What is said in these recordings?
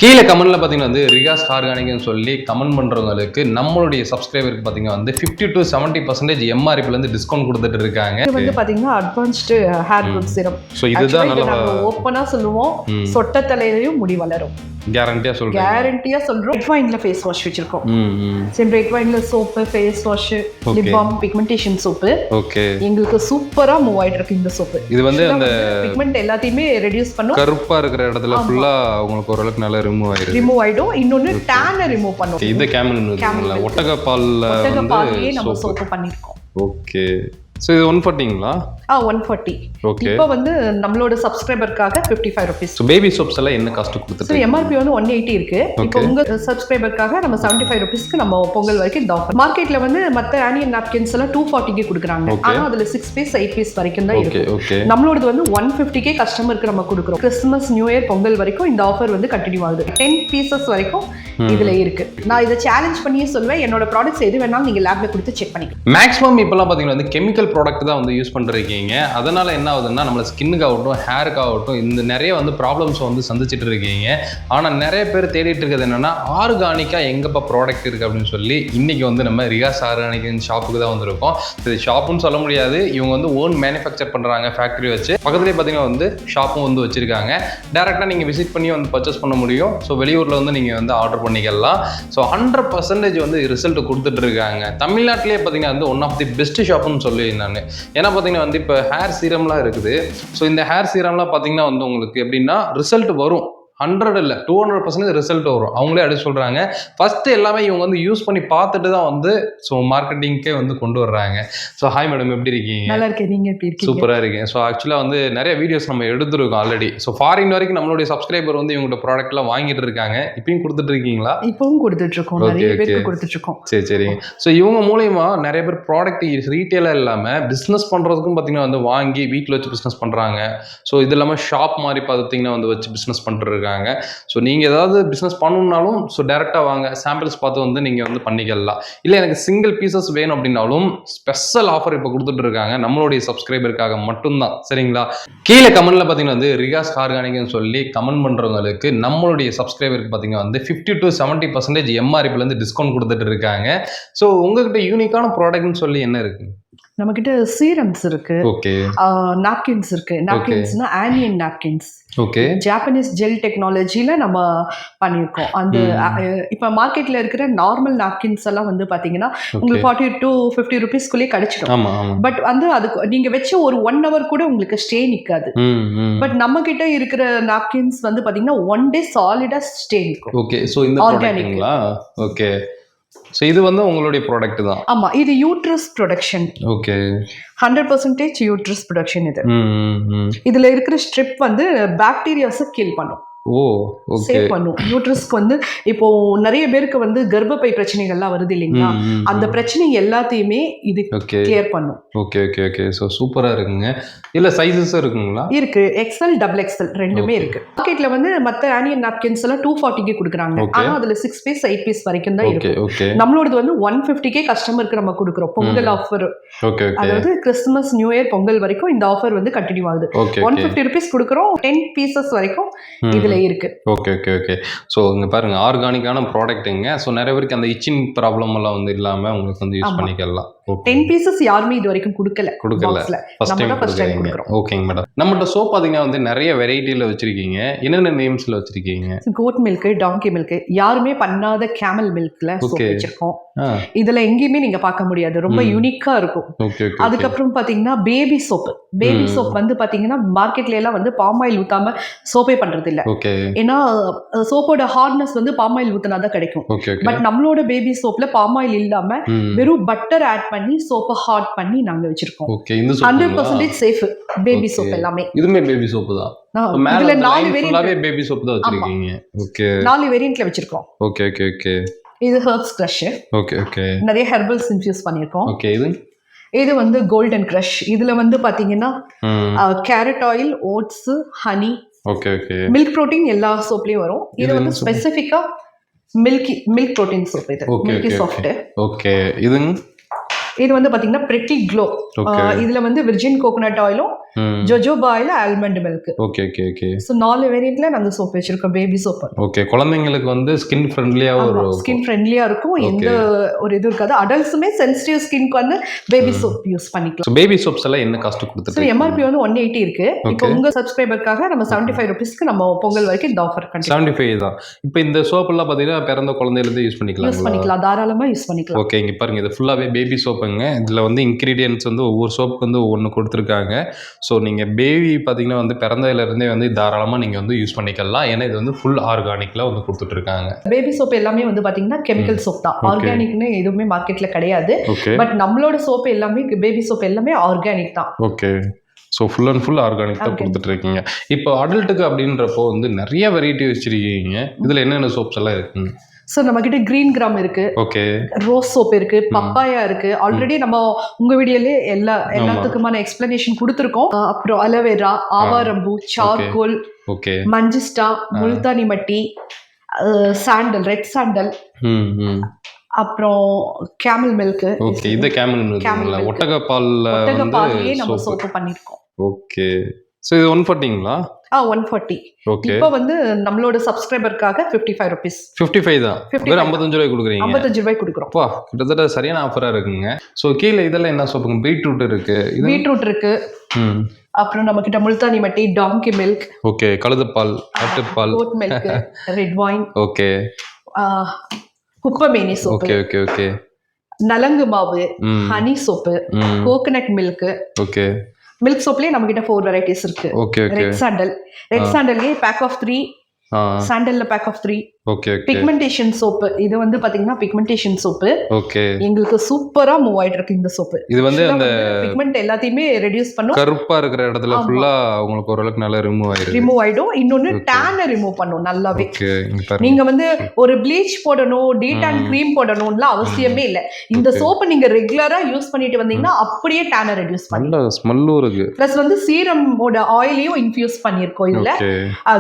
கீழே கமெண்ட்ல பாத்தீங்கன்னா வந்து ரிகாஸ் ஆர்கானிக்னு சொல்லி கமெண்ட் பண்றவங்களுக்கு நம்மளுடைய சப்ஸ்கிரைபருக்கு பாத்தீங்கன்னா வந்து 50 to 70% எம்ஆர்பில இருந்து டிஸ்கவுண்ட் கொடுத்துட்டு இருக்காங்க. இது வந்து பாத்தீங்கன்னா advanced hair growth serum. So இதுதான் நாங்க ஓப்பனா சொல்லுவோம், சொட்ட தலையிலயும் முடி வளரும். கேரண்டியா சொல்றேன். கேரண்டியா சொல்றோம். ரெட் வைன்ல ஃபேஸ் வாஷ் வச்சிருக்கோம். சேம் ரெட் வைன்ல soap, face wash, lip balm, pigmentation soap. Okay. எங்களுக்கு சூப்பரா மூவ் ஆயிட்டு இருக்கு இந்த சோப். இது வந்து அந்த பிக்மெண்ட் எல்லாத்தையுமே ரெடியூஸ் பண்ணும். கருப்பா இருக்கிற இடத்துல ஃபுல்லா உங்களுக்கு ஓரளவுக்கு நல்லா ரிமூவ் ஆயிடும். இன்னொன்னு டேனை ரிமூவ் பண்ணும். இது கேமல் ஒட்டக பால்ல நம்ம சோப் பண்ணிருக்கோம். ஓகே. சோ இது 140ங்களா? 140. இப்போ வந்து நம்மளோட சப்ஸ்கிரைபருக்காக 55 rupees. சோ பேபி சோப்ஸ் எல்லாம் என்ன காஸ்ட் கொடுத்துட்டு? எம்ஆர்பி வந்து 180 இருக்கு. இப்போ உங்க சப்ஸ்கிரைபருக்காக நம்ம 75 rupeesக்கு நம்ம பொங்கல் வரைக்கும் இந்த ஆஃபர். மார்க்கெட்ல வந்து மத்த ஆனியன் நாப்கின்ஸ் எல்லாம் 240க்கு கொடுக்குறாங்க. ஆனா அதுல 6 பீஸ் 8 பீஸ் வரைக்கும் தான் இருக்கு. நம்மளோடது வந்து 150க்கு கஸ்டமருக்கு நம்ம கொடுக்குறோம். கிறிஸ்மஸ் நியூ இயர் பொங்கல் வரைக்கும் இந்த ஆஃபர் வந்து கண்டினியூ ஆகுது. 10 பீசஸ் வரைக்கும் இதுல இருக்கு. நான் இதை சேலஞ்ச் பண்ணியே சொல்வேன், என்னோட ப்ராடக்ட்ஸ் எது வேணாலும் நீங்க லேப்ல கொடுத்து செக் பண்ணிக்கலாம். மேக்ஸிமம் இப்பெல்லாம் பாத்தீங்கன்னா வந்து கெமிக்கல் ப்ராடக்ட் தான் வந்து யூஸ் பண்ணிருக்கீங்க. அதனால என்ன ஆகுதுன்னா நம்ம ஸ்கின்னுக்காகட்டும் ஹேருக்காகட்டும் இந்த நிறைய வந்து ப்ராப்ளம்ஸ் வந்து சந்திச்சுட்டு இருக்கீங்க. ஆனால் நிறைய பேர் தேடிட்டு இருக்கிறது என்னன்னா ஆர்கானிக்காக எங்கப்பா ப்ராடக்ட் இருக்குது அப்படின்னு சொல்லி இன்னைக்கு வந்து நம்ம ரிகாஸ் ஆர்கானிக் ஷாப்புக்கு தான் வந்திருக்கோம். இது ஷாப்புன்னு சொல்ல முடியாது, இவங்க வந்து ஓன் மேனுஃபேக்சர் பண்ணுறாங்க ஃபேக்ட்ரி வச்சு. பக்கத்துலேயே பார்த்தீங்கன்னா வந்து ஷாப்பும் வந்து வச்சிருக்காங்க. டேரெக்டாக நீங்கள் விசிட் பண்ணி வந்து பர்ச்சேஸ் பண்ண முடியும். ஸோ வெளியூரில் வந்து நீங்கள் வந்து ஆர்டர் பண்ணிக்கலாம். ஸோ 100% வந்து ரிசல்ட் கொடுத்துட்டு இருக்காங்க. தமிழ்நாட்டிலே பார்த்தீங்கன்னா வந்து ஒன் ஆஃப் தி பெஸ்ட் ஷாப்புன்னு சொல்லி நான். ஏன்னா பார்த்தீங்கன்னா வந்து இப்போ ஹேர் சீரம்லாம் இருக்குது. ஸோ இந்த ஹேர் சீரம்லாம் பார்த்தீங்கன்னா வந்து உங்களுக்கு எப்படின்னா ரிசல்ட் வரும். 100 இல்லை 200% ரிசல்ட் வரும். அவங்களே அப்படி சொல்கிறாங்க. ஃபர்ஸ்ட் எல்லாமே இவங்க வந்து யூஸ் பண்ணி பார்த்துட்டு தான் வந்து ஸோ மார்க்கெட்டிங்கே வந்து கொண்டு வர்றாங்க. ஸோ ஹாய் மேடம், எப்படி இருக்கீங்க? நல்லா இருக்கேன், நீங்கள் எப்படி இருக்கீங்க? சூப்பராக இருக்கேன். ஸோ ஆக்சுவலாக வந்து நிறைய வீடியோஸ் நம்ம எடுத்துருக்கோம் ஆல்ரெடி. ஸோ ஃபாரின் வரைக்கும் நம்மளுடைய சப்ஸ்கிரைபர் வந்து இவங்களோட ப்ராடக்ட்லாம் வாங்கிட்டு இருக்காங்க. இப்பயும் கொடுத்துட்டு இருக்கீங்களா? இப்பவும் கொடுத்துட்டு இருக்கோம், நிறைய பேருக்கு கொடுத்துட்டு இருக்கோம். சரி. ஸோ இவங்க மூலயமா நிறைய பேர் ப்ராடக்ட் ரீட்டெயிலாக இல்லாமல் பிஸ்னஸ் பண்ணுறதுக்கும் பார்த்தீங்கன்னா வந்து வாங்கி வீட்டில் வச்சு பிஸ்னஸ் பண்ணுறாங்க. ஸோ இது இல்லாமல் ஷாப் மாதிரி பார்த்தீங்கன்னா வந்து வச்சு பிஸ்னஸ் பண்ணிட்டு ஸோ நீங்கள் ஏதாவது பிஸ்னஸ் பண்ணணுன்னாலும் ஸோ டேரெக்டாக வாங்க, சாம்பிள்ஸ் பார்த்து வந்து நீங்கள் வந்து பண்ணிக்கலாம். இல்லை எனக்கு சிங்கிள் பீசஸ் வேணும் அப்படின்னாலும் ஸ்பெஷல் ஆஃபர் இப்போ கொடுத்துட்டு இருக்காங்க நம்மளுடைய சப்ஸ்கிரைபருக்காக மட்டும்தான். சரிங்களா? கீழே கமெண்ட்ல பார்த்தீங்கன்னா வந்து ரிகாஸ் ஆர்கானிக்னு சொல்லி கமெண்ட் பண்ணுறவங்களுக்கு நம்மளுடைய சப்ஸ்கிரைபருக்கு பார்த்தீங்கன்னா வந்து 50 to 70% எம்ஆர்பில இருந்து டிஸ்கவுண்ட் கொடுத்துட்டு இருக்காங்க. ஸோ உங்ககிட்ட யூனிக்கான ப்ராடக்ட்னு சொல்லி என்ன இருக்கு? நம்ம கிட்ட சீரம்ஸ் இருக்கு, நாப்கின்ஸ் இருக்கு. நாப்கின்ஸ்னா onion napkins. Okay. Japanese gel டெக்னாலஜில நம்ம பண்ணியிருக்கோம். அந்த இப்போ மார்க்கெட்ல இருக்கிற நார்மல் நாப்கின்ஸ் எல்லாம் வந்து பாத்தீங்கன்னா உங்களுக்கு 40 to 50 rupeesக்குள்ளேயே கிடைச்சிடும். பட் வந்து அதுக்கு நீங்க வச்ச ஒரு 1 hour கூட உங்களுக்கு ஸ்டே நிக்காது. பட் நம்ம கிட்ட இருக்கிற நாப்கின்ஸ் வந்து பாத்தீங்கன்னா 1 day சாலிடா ஸ்டே நிக்கும். ஓகே. சோ இந்த ஆர்கானிக்ங்களா? ஓகே. சோ இது வந்து உங்களுடைய ப்ராடக்ட் தான்? ஆமா, இது uterus production. Okay. 100% uterus production இது. இதுல இருக்கிற ஸ்ட்ரிப் வந்து பாக்டீரியாஸை கில் பண்ணும். சேவ் பண்ணும். யூட்ரஸ்க்கு வந்து இப்போ நிறைய பேருக்கு வந்து கர்ப்பப்பை பிரச்சனைகள்லாம் வருது இல்லைங்களா, அந்த பிரச்சனை எல்லாத்தையுமே இது கிளியர் பண்ணும். ஓகே. சோ சூப்பரா இருக்குங்க. இல்ல சைஸஸ் இருக்குங்களா? இருக்கு, XL டபுள் XL ரெண்டுமே இருக்கு. மார்க்கெட்ல வந்து மத்த ஆனியன் நாப்கின்ஸ் எல்லாம் 240க்கு கொடுக்குறாங்க. ஆனா அதுல 6 பீஸ் 8 பீஸ் வரைக்கும் தான் இருக்கு. நம்மளோடது வந்து 150க்கு கஸ்டமருக்கு நம்ம கொடுக்குறோம். பொங்கல் ஆஃபர், அதாவது கிறிஸ்துமஸ் நியூ இயர் பொங்கல் வரைக்கும் இந்த ஆஃபர் வந்து கண்டினியூ ஆகுது. 150 rupees கொடுக்குறோம். 10 பீசஸ் வரைக்கும் இதுல இருக்கு. ஓகே. சோ இங்க பாருங்க, ஆர்கானிக்கான ப்ராடக்ட்டுங்க. சோ நிறைய பேருக்கு அந்த இச்சிங் ப்ராப்ளம் எல்லாம் வந்து இல்லாம உங்களுக்கு வந்து யூஸ் பண்ணிக்கலாம். 10 பீசஸ் யாருமே இது வரைக்கும் கொடுக்கல. ஃபர்ஸ்ட் டைம் கொடுக்குறீங்க. ஓகேங்க மேடம். நம்மட்ட சோப் பாத்தீங்கன்னா வந்து நிறைய வெரைட்டில வச்சிருக்கீங்க. என்னென்ன நேம்ஸ்ல வச்சிருக்கீங்க? கோட் மில்க், டாங்கி மில்க், யாருமே பண்ணாத கேமல் மில்க்ல சோப் வச்சிருக்கோம். இதுல எங்கேயுமே நீங்க பார்க்க முடியாது, ரொம்ப யூனிக்கா இருக்கும். அதுக்கப்புறம் பாத்தீங்கன்னா பேபி சோப். பேபி சோப் வந்து பாத்தீங்கன்னா மார்க்கெட்ல எல்லாம் வந்து பாம் ஆயில் ஊத்தாம சோப்பே பண்றது இல்ல. ஏன்னா சோப்போட ஹார்ட்னஸ் வந்து பாம் ஆயில் ஊத்தினாதான் கிடைக்கும். பட் நம்மளோட பேபி சோப்ல பாம் ஆயில் இல்லாம வெறும் பட்டர் ஆட் பண்ணி சோப்பை ஹாட் பண்ணி நாங்க வச்சிருக்கோம். 100% சேஃப் பேபி சோப் எல்லாமே. இதுமே பேபி சோப் தான். இதுல 4 வேரியன்ட் பேபி சோப் தான் வச்சிருக்கீங்க. ஓகே. 4 வேரியன்ட்ல வச்சிருக்கோம். ஓகே. இது ஹெர்ப்ஸ் கிரஷ். ஓகே. நிறைய ஹெர்பல்ஸ் இன்ஃபியூஸ் பண்ணிருக்கோம். ஓகே. இது வந்து கோல்டன் கிரஷ். இதுல வந்து பாத்தீங்கன்னா carrot oil, oats, honey, milk protein எல்லா சோப்லயும் வரும். இது வந்து ஸ்பெசிஃபிக்கா மில்க் புரோட்டீன் சோப். இது மில்கி சாஃப்ட். ஓகே. இது வந்து பாத்தீங்கன்னா பிரெட்டி க்ளோ. இதுல வந்து விர்ஜின் கோகோனட் ஆயிலும் jojoba oil almond milk. Okay okay okay. So 4 வேரியன்ட்ல நாங்க சோப் வச்சிருக்கோம், பேபி சோப். ஓகே, குழந்தைங்களுக்கு வந்து ஸ்கின் ஃப்ரெண்ட்லியா ஸ்கின் ஃப்ரெண்ட்லியா இருக்கும், எந்த ஒரு இது இருக்காது. அடல்ட்ஸுமே சென்சிட்டிவ் ஸ்கின்க்கு வந்து பேபி சோப் யூஸ் பண்ணிக்கலாம். சோ பேபி சோப்ஸ் எல்லாம் என்ன காஸ்ட் கொடுத்துட்டு? எம்ஆர்பி வந்து 180 இருக்கு. இப்போ உங்க சப்ஸ்கிரைபருக்காக நம்ம 75 ரூபீஸ்க்கு நம்ம பொங்கல் வரைக்கும் இந்த ஆஃபர் கண்டிப்பா. 75 தான். இப்போ இந்த சோப் எல்லாம் பாத்தீங்கன்னா பிறந்த குழந்தையில இருந்து யூஸ் பண்ணிக்கலாம், தாராளமா யூஸ் பண்ணிக்கலாம். ஓகே, இங்க பாருங்க, இது ஃபுல்லாவே பேபி சோப்புங்க. இதுல வந்து இன்கிரீடியன்ட்ஸ் வந்து ஒவ்வொரு சோப்புக்கு வந்து ஒவ்வொன்று கொடுத்துருக்காங்க. ஸோ நீங்க பேபி பாத்தீங்கன்னா வந்து பிறந்ததுல இருந்தே வந்து தாராளமா நீங்க வந்து யூஸ் பண்ணிக்கலாம். ஏன்னா இது வந்து ஃபுல் ஆர்கானிக்ல வந்து கொடுத்துட்டு இருக்காங்க. பேபி சோப் எல்லாமே வந்து பாத்தீங்கன்னா கெமிக்கல் சோப் தான், ஆர்கானிக்னு எதுவுமே மார்க்கெட்ல கிடையாது. பட் நம்மளோட சோப் எல்லாமே, பேபி சோப் எல்லாமே ஆர்கானிக் தான். Okay, so full and full organic தான் கொடுத்துட்டு இருக்கீங்க. இப்போ அடல்ட்டுக்கு அப்படின்றப்போ வந்து நிறைய வெரைட்டி வச்சிருக்கீங்க. இதுல என்னென்ன சோப்ஸ் எல்லாம் இருக்குங்க? ஸோ நம்ம கிட்ட கிரீன் கிராம் இருக்கு, ஓகே, ரோஸ் சோப் இருக்கு, பப்பாயா இருக்கு. ஆல்ரெடி நம்ம உங்க வீடியோலே எல்லாத்துக்குமான எக்ஸ்பிளனேஷன் கொடுத்துருக்கோம். அப்புறம் அலோவேரா, ஆவாரம்பூ, சார்கோல், ஓகே, மஞ்சிஸ்டா, முல்தானி மட்டி, சாண்டல், ரெட் சாண்டல், அப்புறம் கேமல் மில்க். ஓகே, இது கேமல் மில்க், ஒட்டகப்பால்ல ஒட்டகப்பால்லையே நம்ம சோப்பு பண்ணிருக்கோம். ஓகே, சோ இது 140ங்களா? 140. ஓகே, இப்போ வந்து நம்மளோட சப்ஸ்கிரைபருக்காக 55 ரூபீஸ். 55 தான், வெறும் 55 ரூபாய் கொடுக்குறீங்க. 55 ரூபாய் கொடுக்குறோம். அப்பா, கிட்டத்தட்ட சரியான ஆஃபரா இருக்குங்க. சோ கீழே இதெல்லாம் என்ன சோப்புங்க? பீட்ரூட் இருக்கு, பீட்ரூட் இருக்கு. அப்புறம் நம்ம கிட்ட Multani mitti, donkey milk, okay, கழுதைப்பால், ஆட்டுப்பால், goat milk, red wine, okay, குப்பமேனி சோப்பு, ஓகே ஓகே ஓகே, நலங்கு மாவு, honey soap, coconut milk. Okay, milk சோப்லயே நம்ம கிட்ட 4 வெரைட்டிஸ் இருக்கு. ஓகே ஓகே, ரெட் சாண்டல், ரெட் சாண்டல்லே பேக் ஆஃப் 3, சாண்டல்ல pack of 3. Okay okay. Pigmentation soap, இது வந்து பாத்தீங்கன்னா பிக்மெண்டேஷன் சோப்பு. ஓகே, எங்களுக்கு சூப்பரா மூவ் ஆயிட்டு இருக்கு இந்த சோப்பு. இது வந்து அந்த பிக்மெண்ட் எல்லாத்தையுமே ரெடியூஸ் பண்ணும், கருப்பா இருக்கிற இடத்துல ஃபுல்லா உங்களுக்கு ஓரளவுக்கு நல்லா ரிமூவ் ஆயிடும். இன்னொன்னு டேனை ரிமூவ் பண்ணும் நல்லாவே. ஓகே, நீங்க வந்து ஒரு ப்ளீச் போடணும், டீடான் கிரீம் போடணும்லாம் அவசியமே இல்ல. இந்த சோப்பை நீங்க ரெகுலரா யூஸ் பண்ணிட்டு வந்தீங்கன்னா அப்படியே டேனை ரெடியூஸ் பண்ணும். நல்ல ஸ்மெல்லும் இருக்கு. பிளஸ் வந்து சீரமோட ஆயிலையும் இன்ஃபியூஸ் பண்ணிருக்கோம், இதுல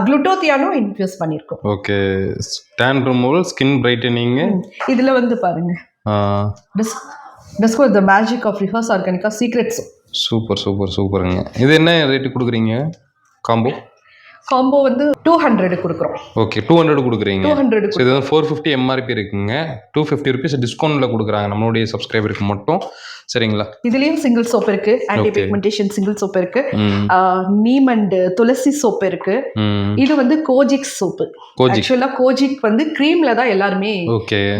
குளுட்டோத்தியானும் இன்ஃபியூஸ் பண்ணிருக்கோம். Okay, tan removal, skin brightening. இதுல வந்து பாருங்க, discover the magic of reverse organica secrets. Super super சூப்பருங்க. இது என்ன ரேட் கொடுக்குறீங்க? காம்போ வந்து 200 கொடுக்குறோம். ஓகே, 200 கொடுக்குறீங்க. 200. இது வந்து 450 எம்ஆர்பி இருக்குங்க. 250 ருபீஸ் டிஸ்கவுண்ட்ல கொடுக்குறாங்க நம்மளுடைய சப்ஸ்கிரைபருக்கு மட்டும். சரிங்களா? இதுலயும் சிங்கிள் சோப் இருக்கு, ஆன்டி பிக்மெண்டேஷன் சிங்கிள் சோப் இருக்கு, நீம் அண்ட் துளசி சோப் இருக்கு. இது வந்து கோஜிக் சோப். ஆக்சுவலா கோஜிக் வந்து கிரீம்ல தான் எல்லாருமே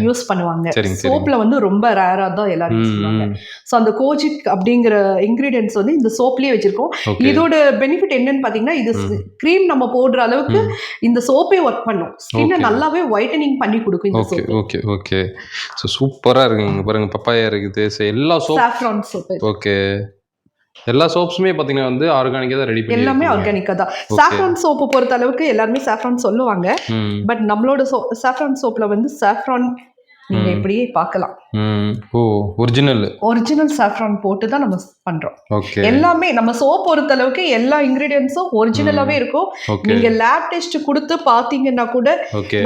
யூஸ் பண்ணுவாங்க, சோப்ல வந்து ரொம்ப ரேரா தான் எல்லாரும் யூஸ் பண்ணுவாங்க. சோ அந்த கோஜிக் அப்படிங்கிற இன்கிரிடியன்ட்ஸ் வந்து இந்த சோப்லயே வச்சிருக்கோம். இதோட பெனிஃபிட் என்னன்னு பாத்தீங்கன்னா, இது கிரீம் நம்ம போடுற அளவுக்கு இந்த சோப்பே ஒர்க் பண்ணும், ஸ்கின்னை நல்லாவே ஒயிட்டனிங் பண்ணி கொடுக்கும் இந்த சோப். ஓகே ஓகே, சோ சூப்பரா இருக்குங்க. பாருங்க, பப்பாயா இருக்குது, எல்லா சோப், சாஃப்ரான் சோப். ஓகே, எல்லா சோப்ஸுமே பாத்தீங்கன்னா வந்து ஆர்கானிக்கா தான் ரெடி பண்ணி, எல்லாமே ஆர்கானிக்கா தான். சாஃப்ரான் சோப்பு பொறுத்த அளவுக்கு எல்லாருமே சாஃப்ரான் சொல்லுவாங்க, பட் நம்மளோட சாஃப்ரான் சோப்ல வந்து சாஃப்ரான் நீங்க இப்படியே பார்க்கலாம். ஒரிஜினல் சாஃப்ரான் போட்டு தான் நம்ம பண்றோம். எல்லாமே நம்ம சோப் பொறுத்த அளவுக்கு எல்லா இன்கிரிடியன்ஸும் ஒரிஜினலாவே இருக்கும். நீங்க லேப் டெஸ்ட் கொடுத்து பாத்தீங்கன்னா கூட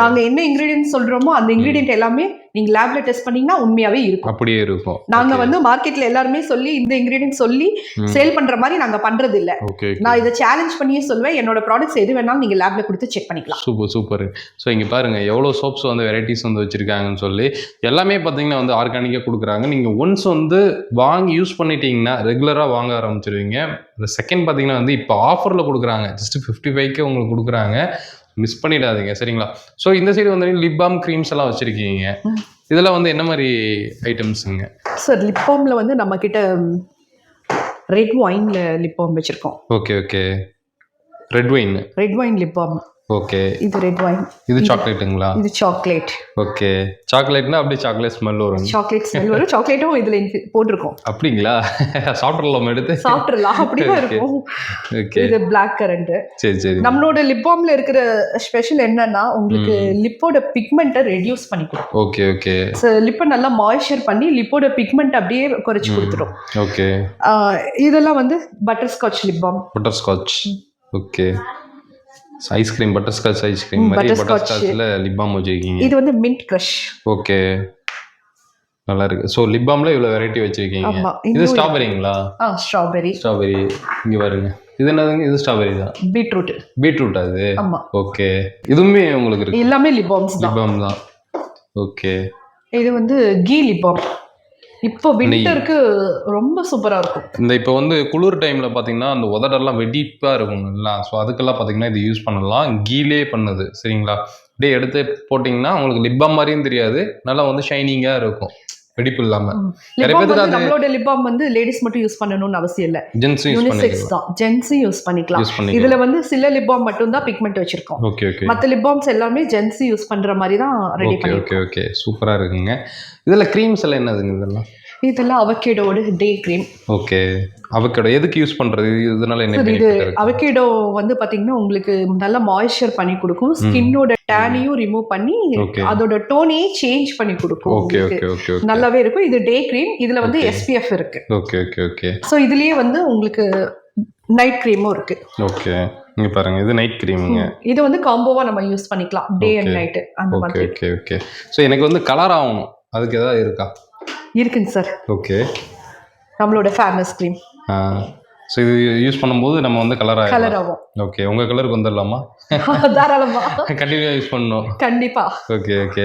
நாங்க என்ன இன்கிரிடியன்ஸ் சொல்றோமோ அந்த இன்கிரிடியன்ட் எல்லாமே நீங்க லேப்ல டெஸ்ட் பண்ணீங்கன்னா உண்மையாவே இருக்கும், அப்படியே இருக்கும். நாங்க வந்து மார்க்கெட்ல எல்லாருமே சொல்லி இந்த இன்கிரிடியன்ட் சொல்லி சேல் பண்ற மாதிரி நாங்க பண்றது இல்ல. நான் இதை சேலஞ்ச் பண்ணியே சொல்வேன், என்னோட ப்ராடக்ட்ஸ் எது வேணாலும் நீங்க லேப்ல கொடுத்து செக் பண்ணிக்கலாம். Super super. ஸோ இங்க பாருங்க எவ்வளவு சோப்ஸ் வந்து வெரைட்டிஸ் வந்து வச்சிருக்காங்கன்னு சொல்லி, எல்லாமே பாத்தீங்கன்னா வந்து ஆர்கானிக்கா கொடுக்குறாங்க. நீங்க ஒன்ஸ் வந்து வாங்கி யூஸ் பண்ணிட்டீங்கன்னா ரெகுலரா வாங்க ஆரம்பிச்சிருவீங்க. செகண்ட் பாத்தீங்கன்னா வந்து இப்போ ஆஃபர்ல கொடுக்குறாங்க, ஜஸ்ட் 55க்கு உங்களுக்கு கொடுக்குறாங்க, மிஸ் பண்ணிடாதீங்க. சரிங்களா? ஸோ இந்த சைடு வந்து லிப் பாம் க்ரீம்ஸ் எல்லாம் வச்சிருக்கீங்க. இதெல்லாம் வந்து என்ன மாதிரி ஐட்டம்ஸுங்க? சார் லிப் பாம்ல வந்து நம்ம கிட்ட ரெட் வைன்ல லிப் பாம் வச்சிருக்கோம். Okay okay, red wine lip balm. Okay, இது ரெட் வைன். இது சாக்லேட்டுங்களா? இது சாக்லேட். ஓகே, சாக்லேட்னா அப்படியே சாக்லேட் ஸ்மெல் வரும். சாக்லேட் ஸ்மெல் வரும். சாக்லேட்டும் இதுல போட்டுருக்கோம். அப்படிங்களா? சாப்பிடலாம், எடுத்து சாப்பிடலாம், அப்படிதான் இருக்கும். ஓகே, இது பிளாக் கரண்ட். சரி சரி. நம்மளோட லிப் பாம்ல இருக்கிற ஸ்பெஷல் என்னன்னா, உங்களுக்கு லிப்போட பிக்மெண்ட்டை ரெடியூஸ் பண்ணி கொடுக்கும். Okay okay. லிப்பை நல்லா மாய்ஸ்சர் பண்ணி லிப்போட பிக்மெண்ட் அப்படியே குறைச்சி கொடுத்துரும். ஓகே, இதெல்லாம் வந்து butterscotch lip balm. Butterscotch. Okay, ice cream, butterscotch ice cream மாதிரி பட்டர் ஸ்காட்ச்ல லிப் பாம் வச்சிருக்கீங்க. இது வந்து மின்ட் கிரஷ். ஓகே, நல்லா இருக்கு. ஸோ லிப் பாம்ல இவ்வளோ வெரைட்டி வச்சிருக்கீங்க. ஆமா இது ஸ்ட்ராபெரிங்களா? ஸ்ட்ராபெரி இங்க பாருங்க. இது என்னதுங்க? இது ஸ்ட்ராபெரி தான். பீட்ரூட் அது. ஆமா. ஓகே. இதுவுமே உங்களுக்கு இருக்கு? எல்லாமே லிப் பாம்ஸ் தான். லிப் பாம் தான். ஓகே. இது வந்து கீ லிப் பாம். இப்போ விண்டருக்கு ரொம்ப சூப்பரா இருக்கும். இந்த இப்போ வந்து குளிர் டைம்ல பாத்தீங்கன்னா அந்த உதடெல்லாம் வெடிப்பா இருக்குங்களா, ஸோ அதுக்கெல்லாம் பாத்தீங்கன்னா இது யூஸ் பண்ணலாம். கீலே பண்ணுது சரிங்களா. அப்படியே எடுத்து போட்டிங்கன்னா உங்களுக்கு லிப் பாம் மாதிரியும் தெரியாது, நல்லா வந்து ஷைனிங்கா இருக்கும், வெடிப்பு இல்லாம. நம்மளோட லிப் பாம் வந்து லேடிஸ் மட்டும் யூஸ் பண்ணணும்னு அவசியம் இல்ல, யூனிசெக்ஸ் தான், ஜென்ஸும் யூஸ் பண்ணிக்கலாம். இதுல வந்து சில லிப் பாம் மட்டும் தான் பிக்மெண்ட் வச்சிருக்கோம். Okay okay. மத்த லிப் பாம்ஸ் எல்லாமே ஜென்ஸ் யூஸ் பண்ற மாதிரி தான் ரெடி பண்ணிருக்கோம். ஓகே ஓகே, சூப்பரா இருக்குங்க. இதுல கிரீம்ஸ் எல்லாம் என்னதுங்க? இதெல்லாம் அவகேடோட டே கிரீம். ஓகே. அவகேடோ எதுக்கு யூஸ் பண்றது? இதனால என்ன பெனிஃபிட் இருக்கு? அவகேடோ வந்து பாத்தீங்கன்னா உங்களுக்கு நல்ல மாய்ஸ்சர் பண்ணி கொடுக்கும், ஸ்கின்னோட டேனையும் ரிமூவ் பண்ணி அதோட டோனையே சேஞ்ச் பண்ணி கொடுக்கும். ஓகே ஓகே ஓகே, நல்லாவே இருக்கும். இது டே கிரீம். இதுல வந்து SPF இருக்கு. Okay okay okay. சோ இதுலயே வந்து உங்களுக்கு நைட் கிரீமும் இருக்கு. ஓகே, இங்க பாருங்க, இது நைட் கிரீமுங்க. இது வந்து காம்போவா நம்ம யூஸ் பண்ணிக்கலாம், டே அண்ட் நைட் அந்த மாதிரி. Okay okay. சோ எனக்கு வந்து கலர் ஆகணும், அதுக்கு ஏதாவது இருக்கா? இருக்குங்க சார். ஓகே. நம்மளோட ஃபேர்னஸ் கிரீம். ஸோ இது யூஸ் பண்ணும்போது நம்ம வந்து கலர் ஆகும். ஓகே. உங்கள் கலருக்கு வந்துடலாமா? தாராளமா. கண்டினியூவாக யூஸ் பண்ணணும். கண்டிப்பா. Okay okay.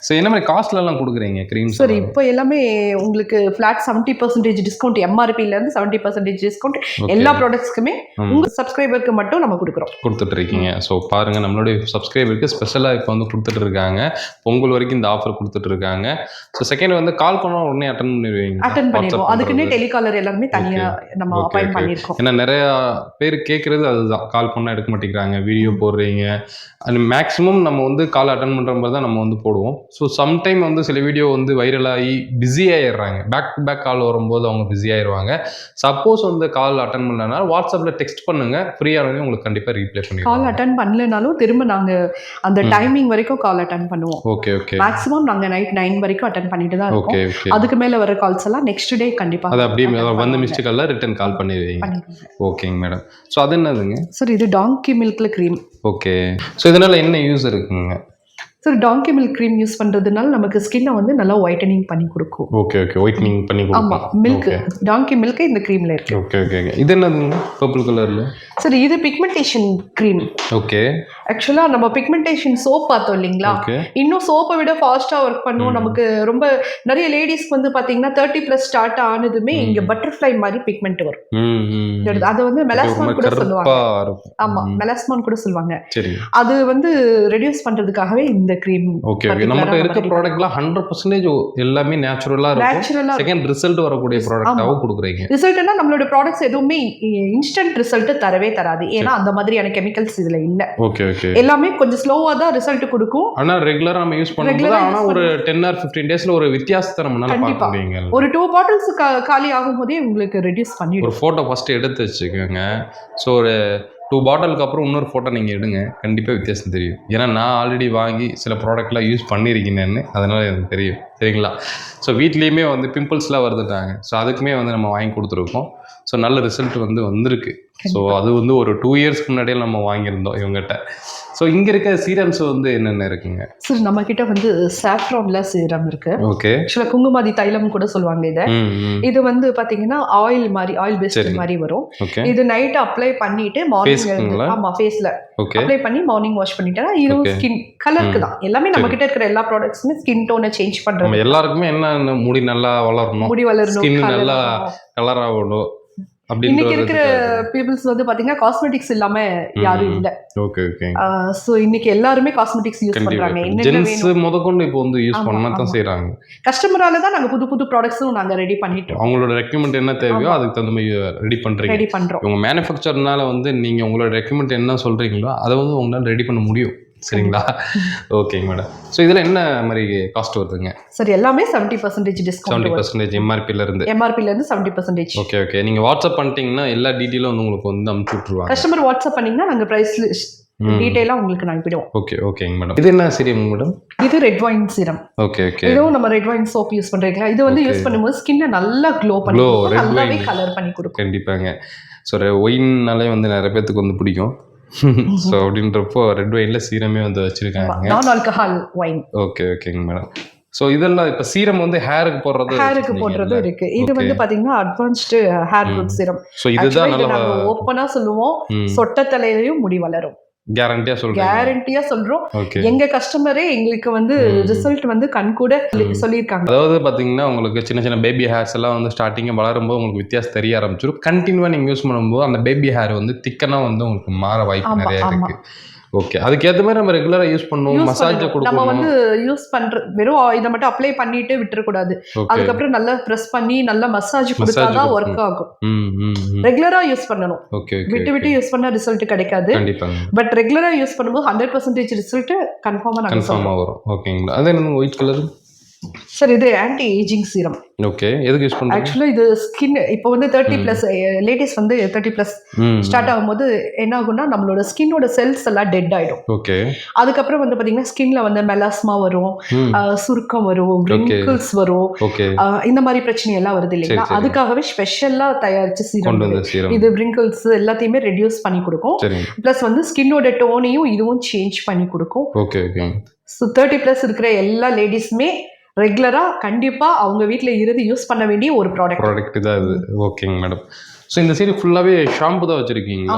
ஸோ என்ன மாதிரி காஸ்ட்லலாம் கொடுக்குறீங்க க்ரீம்? சார் இப்போ எல்லாமே உங்களுக்கு ஃப்ளாட் 70% டிஸ்கவுண்ட், MRPலேருந்து 70% டிஸ்கவுண்ட் எல்லா ப்ராடக்ட்ஸ்க்குமே உங்கள் சப்ஸ்கிரைபருக்கு மட்டும் நம்ம கொடுத்துட்ருக்கீங்க. ஸோ பாருங்கள், நம்மளுடைய சப்ஸ்கிரைபருக்கு ஸ்பெஷலாக இப்போ வந்து கொடுத்துட்ருக்காங்க. பொங்கல் வரைக்கும் இந்த ஆஃபர் கொடுத்துட்ருக்காங்க. ஸோ செகண்ட் வந்து கால் பண்ணால் உடனே அட்டன் பண்ணிடுவோம். அதுக்குன்னே டெலிகாலர் எல்லாமே தனியாக நம்ம அப்பாயிண்ட் பண்ணியிருக்கோம். ஏன்னா நிறையா பேர் கேட்குறது அதுதான், கால் பண்ணால் எடுக்க மாட்டேங்கிறாங்க, வீடியோ போடுறீங்க. அது மேக்ஸிமம் நம்ம வந்து கால் அட்டன் பண்ணுற மாதிரி தான் நம்ம வந்து போடுவோம். ஸோ சம்டைம் வந்து சில வீடியோ வந்து வைரலாகி பிஸி ஆகிடுறாங்க, பேக் டு பேக் கால் வரும்போது அவங்க பிஸி ஆயிடுவாங்க. சப்போஸ் வந்து கால் அட்டன் பண்ணலனா வாட்ஸ்அப்பில் டெக்ஸ்ட் பண்ணுங்கள், ஃப்ரீயானவே உங்களுக்கு கண்டிப்பாக ரீப்ளை பண்ணுவோம். கால் அட்டன் பண்ணலனாலும் திரும்ப நாங்கள் அந்த டைமிங் வரைக்கும் கால் அட்டன் பண்ணுவோம். Okay okay. மேக்ஸிமம் நாங்கள் நைட் 9 வரைக்கும் அட்டன் பண்ணிட்டு தான் இருக்கோம். ஓகே. அதுக்கு மேலே வர கால்ஸ் எல்லாம் நெக்ஸ்ட் டே கண்டிப்பாக அது அப்படியே வந்து மிஸ்டு காலில் ரிட்டன் கால் பண்ணிடுவீங்க. ஓகேங்க மேடம். ஸோ அது என்னதுங்க சார்? இது டாங்கி மில்க்ல க்ரீம். ஓகே. ஸோ இதனால என்ன யூஸ் இருக்குங்க? சார் டாங்கி மில்க் க்ரீம் யூஸ் பண்ணுறதுனால நமக்கு ஸ்கின்னை வந்து நல்லா ஒயிட்டனிங் பண்ணி கொடுக்கும். ஓகே ஓகே, ஒயிட்டனிங் பண்ணி கொடுக்கும். ஆமாம், மில்க், டாங்கி மில்க் இந்த க்ரீமில் இருக்குது. Okay okay. இது என்னதுங்க பர்பிள் கலரில்? சார் இது பிக்மெண்டேஷன் க்ரீம். ஓகே. ஆக்சுவலாக நம்ம பிக்மெண்டேஷன் சோப் பார்த்தோம் இல்லைங்களா, இன்னும் சோப்பை விட ஃபாஸ்ட்டாக ஒர்க் பண்ணுவோம். நமக்கு ரொம்ப நிறைய லேடிஸ்க்கு வந்து பார்த்தீங்கன்னா 30+ ஸ்டார்ட் ஆனதுமே இங்கே பட்டர்ஃப்ளை மாதிரி பிக்மெண்ட் வரும். அதை வந்து மெலாஸ்மான் கூட சொல்லுவாங்க. ஆமாம், மெலாஸ்மான் கூட சொல்லுவாங்க. அது வந்து ரெடியூஸ் பண்ணுறதுக்காகவே இந்த கிரீம். Okay okay. நம்ம இருக்க ப்ராடக்ட்லாம் 100% எல்லாமே நேச்சுரலா இருக்கும். செகண்ட் ரிசல்ட் வரக்கூடிய ப்ராடக்ட்டாவும் கொடுக்குறீங்க. ரிசல்ட்னா நம்மளோட ப்ராடக்ட்ஸ் எதுவுமே இன்ஸ்டன்ட் ரிசல்ட் தரவே தராது, ஏன்னா அந்த மாதிரியான கெமிக்கல்ஸ் இதுல இல்ல. Okay okay. எல்லாமே கொஞ்சம் ஸ்லோவா தான் ரிசல்ட் கொடுக்கும். ஆனா ரெகுலரா நம்ம யூஸ் பண்ணும்போது ஆனா ஒரு 10 or 15 டேஸ்ல ஒரு வித்தியாசத்தை நம்மனால பார்க்க முடியுங்க. ஒரு 2 பாட்டில்ஸ் காலி ஆகும்போதே உங்களுக்கு ரெடியூஸ் பண்ணிடும். ஒரு போட்டோ ஃபர்ஸ்ட் எடுத்து வச்சுக்கோங்க. ஸோ ஒரு 2 பாட்டிலுக்கு அப்புறம் இன்னொரு ஃபோட்டோ நீங்கள் எடுங்க, கண்டிப்பாக வித்தியாசம் தெரியும். ஏன்னா நான் ஆல்ரெடி வாங்கி சில ப்ராடக்ட்லாம் யூஸ் பண்ணியிருக்கீங்கன்னு, அதனால் எனக்கு தெரியும் சரிங்களா. ஸோ வீட்லேயுமே வந்து பிம்பிள்ஸ்லாம் வருதுட்டாங்க, ஸோ அதுக்குமே வந்து நம்ம வாங்கி கொடுத்துருக்கோம். ஸோ நல்ல ரிசல்ட் வந்து வந்திருக்கு. ஸோ அது வந்து ஒரு 2 இயர்ஸ்க்கு முன்னாடியே நம்ம வாங்கியிருந்தோம் இவங்ககிட்ட. ஸோ இங்கே இருக்க சீரம்ஸ் வந்து என்னென்ன இருக்குங்க? சார் நம்ம கிட்ட வந்து சாஃப்ரான்ல சீரம் இருக்கு. ஓகே. ஆக்சுவலாக குங்குமாதி தைலம் கூட சொல்லுவாங்க இதை. இது வந்து பார்த்தீங்கன்னா ஆயில் மாதிரி, ஆயில் பேஸ்ட் மாதிரி வரும். இது நைட் அப்ளை பண்ணிட்டு மார்னிங், ஆமா ஃபேஸ்ல அப்ளை பண்ணி மார்னிங் வாஷ் பண்ணிட்டா இதுவும் ஸ்கின் கலருக்கு தான். எல்லாமே நம்ம கிட்ட இருக்கிற எல்லா ப்ராடக்ட்ஸுமே ஸ்கின் டோனை சேஞ்ச் பண்றோம். எல்லாருக்குமே என்ன, முடி நல்லா வளரணும், முடி வளரணும், ஸ்கின் நல்லா கலர் ஆகணும். இன்னைக்கு இருக்கிற பீப்புள்ஸ் வந்து பாத்தீங்கன்னா காஸ்மெட்டிக்ஸ் இல்லாம யாரும் இல்ல. Okay okay. சோ இன்னைக்கு எல்லாரும் காஸ்மெட்டிக்ஸ் யூஸ் பண்றாங்க. ஜென்ஸ் முதற்கொண்டு இப்போ வந்து யூஸ் பண்ண தான் செய்றாங்க. கஸ்டமரால தான் நாங்க புது ப்ராடக்ட்ஸும் நாங்க ரெடி பண்ணிட்டோம். அவங்களோட ரெக்கமெண்ட் என்ன தேவையோ அதுக்கு தகுந்த மாதிரி ரெடி பண்றோம். உங்க மேனுஃபேக்சர்னால வந்து நீங்க உங்களோட ரெக்கமெண்ட் என்ன சொல்றீங்களோ அதை வந்து உங்களால ரெடி பண்ண முடியும் சரிங்களா. ஓகேங்க மேடம். ஸோ இதில் என்ன மாதிரி காஸ்ட் வருதுங்க? சார் எல்லாமே 70% டிஸ்கவுண்ட். 70% எம்ஆர்பிலேருந்து 70%. Okay okay. நீங்கள் வாட்ஸ்அப் பண்ணிட்டீங்கன்னா எல்லா டீட்டெயிலும் வந்து உங்களுக்கு வந்து அனுப்பிச்சு விட்ருவாங்க. கஸ்டமர் வாட்ஸ்அப் பண்ணிங்கன்னா நாங்கள் ப்ரைஸ் டீட்டெயிலாக உங்களுக்கு அனுப்பிடுவோம். ஓகே ஓகேங்க மேடம். இது என்ன சீரம் மேடம்? இது red wine serum. Okay okay. இதுவும் நம்ம ரெட் வைன் சோப் யூஸ் பண்ணுறீங்களா, இது வந்து யூஸ் பண்ணும்போது ஸ்கின்னை நல்லா க்ளோ பண்ணி நல்லாவே கலர் பண்ணி கொடுக்கும். கண்டிப்பாங்க. ஸோ ஒயின்னாலே வந்து நிறைய பேத்துக்கு வந்து பிடிக்கும். ஸோ அப்படின்றப்போ ரெட் வைனில் சீரமே வந்து வச்சுருக்காங்க, நான் ஆல்கஹால் வைன். ஓகே ஓகேங்க மேடம். ஸோ இதெல்லாம் இப்போ சீரம் வந்து ஹேருக்கு போடுறதும் இருக்கு. இது வந்து பாத்தீங்கன்னா advanced hair growth serum. So இதுதான் நாங்க ஓப்பனா சொல்லுவோம், சொட்ட தலையிலயும் முடி வளரும். கேரண்டியா சொல்றோம். எங்க கஸ்டமரே எங்களுக்கு வந்து ரிசல்ட் வந்து கண் கூட சொல்லியிருக்காங்க. அதாவது பாத்தீங்கன்னா உங்களுக்கு சின்ன சின்ன பேபி ஹேர்ஸ் எல்லாம் வந்து ஸ்டார்டிங் வளரும்போது உங்களுக்கு வித்தியாசம் தெரிய ஆரம்பிச்சிடும். கண்டினியூவா நீங்க யூஸ் பண்ணும்போது அந்த பேபி ஹேர் வந்து திக்கனா வந்து உங்களுக்கு மாற வாய்ப்பு நிறைய இருக்கு. ஓகே, அதுக்கேற்ற மாதிரி நம்ம ரெகுலரா யூஸ் பண்ணுவோம், மசாஜ் கொடுக்கணும். நம்ம வந்து யூஸ் பண்ற வெறும் இதை மட்டும் அப்ளை பண்ணிட்டு விட்டுறக்கூடாது. அதுக்கப்புறம் நல்லா ப்ரெஸ் பண்ணி நல்லா மசாஜ் கொடுத்தாதான் ஒர்க் ஆகும். ரெகுலரா யூஸ் பண்ணணும். விட்டு விட்டு யூஸ் பண்ணா ரிசல்ட் கிடைக்காது. பட் ரெகுலரா யூஸ் பண்ணும்போது 100% ரிசல்ட் கன்ஃபார்மா வரும். ஓகேங்களா? அது என்ன ஒயிட் கலர் சார்? இது ஆன்டி ஏஜிங் சீரம். ஓகே, எதுக்கு யூஸ் பண்றீங்க? ஆக்சுவலா இது ஸ்கின் இப்போ வந்து 30+ லேடிஸ் வந்து 30+ ஸ்டார்ட் ஆகும்போது என்ன ஆகும்னா நம்மளோட ஸ்கின்னோட செல்ஸ் எல்லாம் டெட் ஆயிடும். ஓகே, அதுக்கப்புறம் வந்து பாத்தீங்கன்னா ஸ்கின்ல வந்து மெலாஸ்மா வரும், சுருக்கம் வரும், ரிங்கிள்ஸ் வரும், இந்த மாதிரி பிரச்சனை எல்லாம் வருது இல்லைங்களா? அதுக்காகவே ஸ்பெஷலா தயாரிச்ச சீரம் இது. ரிங்கிள்ஸ் எல்லாத்தையுமே ரெடியூஸ் பண்ணி கொடுக்கும். பிளஸ் வந்து ஸ்கின்னோட டோனையும் இதுவும் சேஞ்ச் பண்ணி கொடுக்கும். ஸோ 30+ இருக்கிற எல்லா லேடிஸுமே ரெகுலரா கண்டிப்பா அவங்க வீட்ல இருந்து யூஸ் பண்ண வேண்டிய ஒரு ப்ராடக்ட் தான் இது. ஓகேங்க மேடம். ஸோ இந்த சீரி ஃபுல்லாகவே ஷாம்பு தான் வச்சுருக்கீங்களா?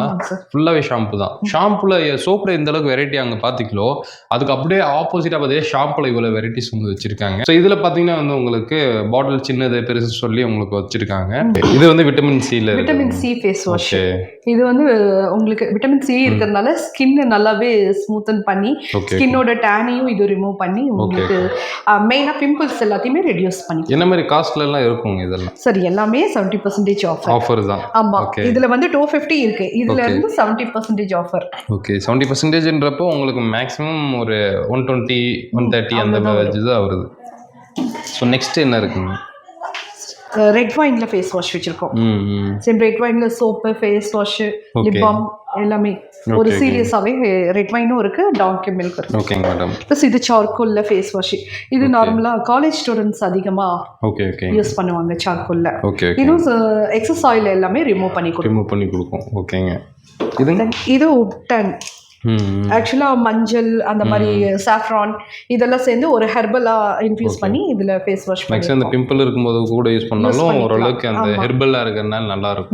ஃபுல்லாகவே ஷாம்பு தான். ஷாம்புல சோப்பில் இந்த அளவுக்கு வெரைட்டி அங்கே பார்த்திங்களோ அதுக்கு அப்படியே ஆப்போசிட்டாக பார்த்தீங்கன்னா ஷாம்புல இவ்வளோ வெரைட்டிஸ் வந்து வச்சுருக்காங்க. ஸோ இதில் பார்த்தீங்கன்னா வந்து உங்களுக்கு பாட்டில் சின்னது பெருசு சொல்லி உங்களுக்கு வச்சுருக்காங்க. இது வந்து விட்டமின் சி ஃபேஸ் வாஷ். இது வந்து உங்களுக்கு விட்டமின் சி இருக்கிறதுனால ஸ்கின் நல்லாவே ஸ்மூத்தன் பண்ணி ஸ்கின்னோட டேனையும் இது ரிமூவ் பண்ணி உங்களுக்கு மெயினாக பிம்பிள்ஸ் எல்லாத்தையுமே ரெடியூஸ் பண்ணி. என்ன மாதிரி காஸ்ட்ல எல்லாம் இருக்குங்க இதெல்லாம்? சரி, எல்லாமே 70% ஆஃபர் தான். ஆமா, இதுல வந்து 250 இருக்கு, இதுல இருந்து 70% ஆஃபர். ஓகே, 70%ன்றப்போ உங்களுக்கு மேக்ஸிமம் ஒரு 120 130 அந்த மாதிரி தான் வருது. ஸோ நெக்ஸ்ட் என்ன இருக்குங்க? ரெட் வைன்ல ஃபேஸ் வாஷ் வச்சிருக்கோம். சேம் ரெட் வைன்ல soap, face wash, lip balm எல்லாமே ஒரு சீரியஸாவே ரெட் வைனும் இருக்கு, டாங்கி மில்க் இருக்கு. Okay madam. ப்ளஸ் இது சார்கோல்ல ஃபேஸ் வாஷ். இது நார்மலா காலேஜ் ஸ்டூடெண்ட்ஸ் அதிகமா யூஸ் பண்ணுவாங்க சார்கோல்ல. இதுவும் எக்ஸஸ் ஆயில் எல்லாமே ரிமூவ் பண்ணி கொடுக்கும். ஓகேங்க. இது உப்டன். ஆக்சுவலா மஞ்சள் அந்த மாதிரி சாஃப்ரான் இதெல்லாம் சேர்ந்து ஒரு ஹெர்பலா இன்ஃபியூஸ் பண்ணி இதுல ஃபேஸ் வாஷ் பண்ணி அந்த பிம்பிள் இருக்கும்போது கூட யூஸ் பண்ணாலும் ஓரளவுக்கு அந்த ஹெர்பலா இருக்கறனால